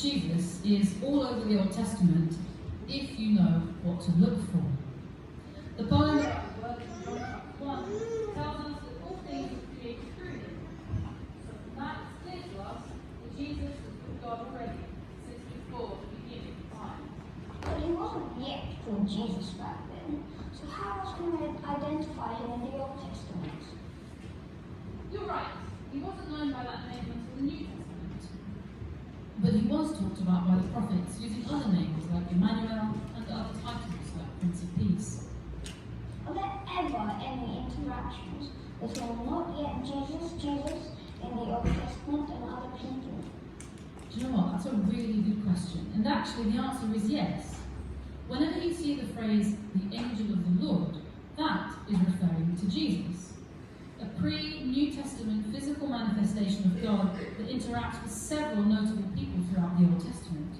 Jesus is all over the Old Testament if you know what to look for. The poem about the Word in John chapter 1 tells us that all things were created through him. So from that it's clear to us that Jesus was with God already since before the beginning of time. But he wasn't yet called Jesus back then, so how else can we identify him in the Old Testament? You're right, he wasn't known by that name until the New Testament. But he was talked about by the prophets using other names like Emmanuel and other titles like Prince of Peace. Are there ever any interactions between not yet Jesus in the Old Testament and other people? Do you know what? That's a really good question. And actually the answer is yes. Whenever you see the phrase, the angel of the Lord, that is referring to Jesus. A pre-New Testament physical manifestation of God that interacts with several notable people throughout the Old Testament.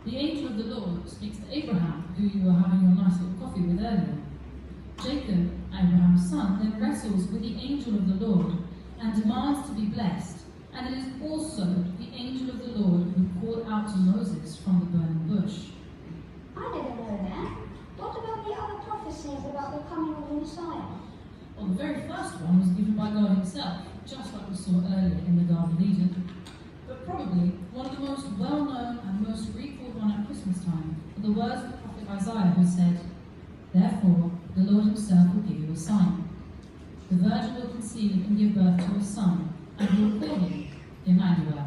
The angel of the Lord speaks to Abraham, who you were having your nice little coffee with earlier. Jacob, Abraham's son, then wrestles with the angel of the Lord and demands to be blessed. And it is also the angel of the Lord who called out to Moses from the burning bush. I didn't know that. What about the other prophecies about the coming of the Messiah? Well, the very first one was given by God himself, just like we saw earlier in the Garden of Eden. But probably one of the most well-known and most recalled one at Christmas time are the words of the prophet Isaiah, who said, "Therefore the Lord himself will give you a sign. The virgin will conceive and give birth to a son, and he will call him Emmanuel."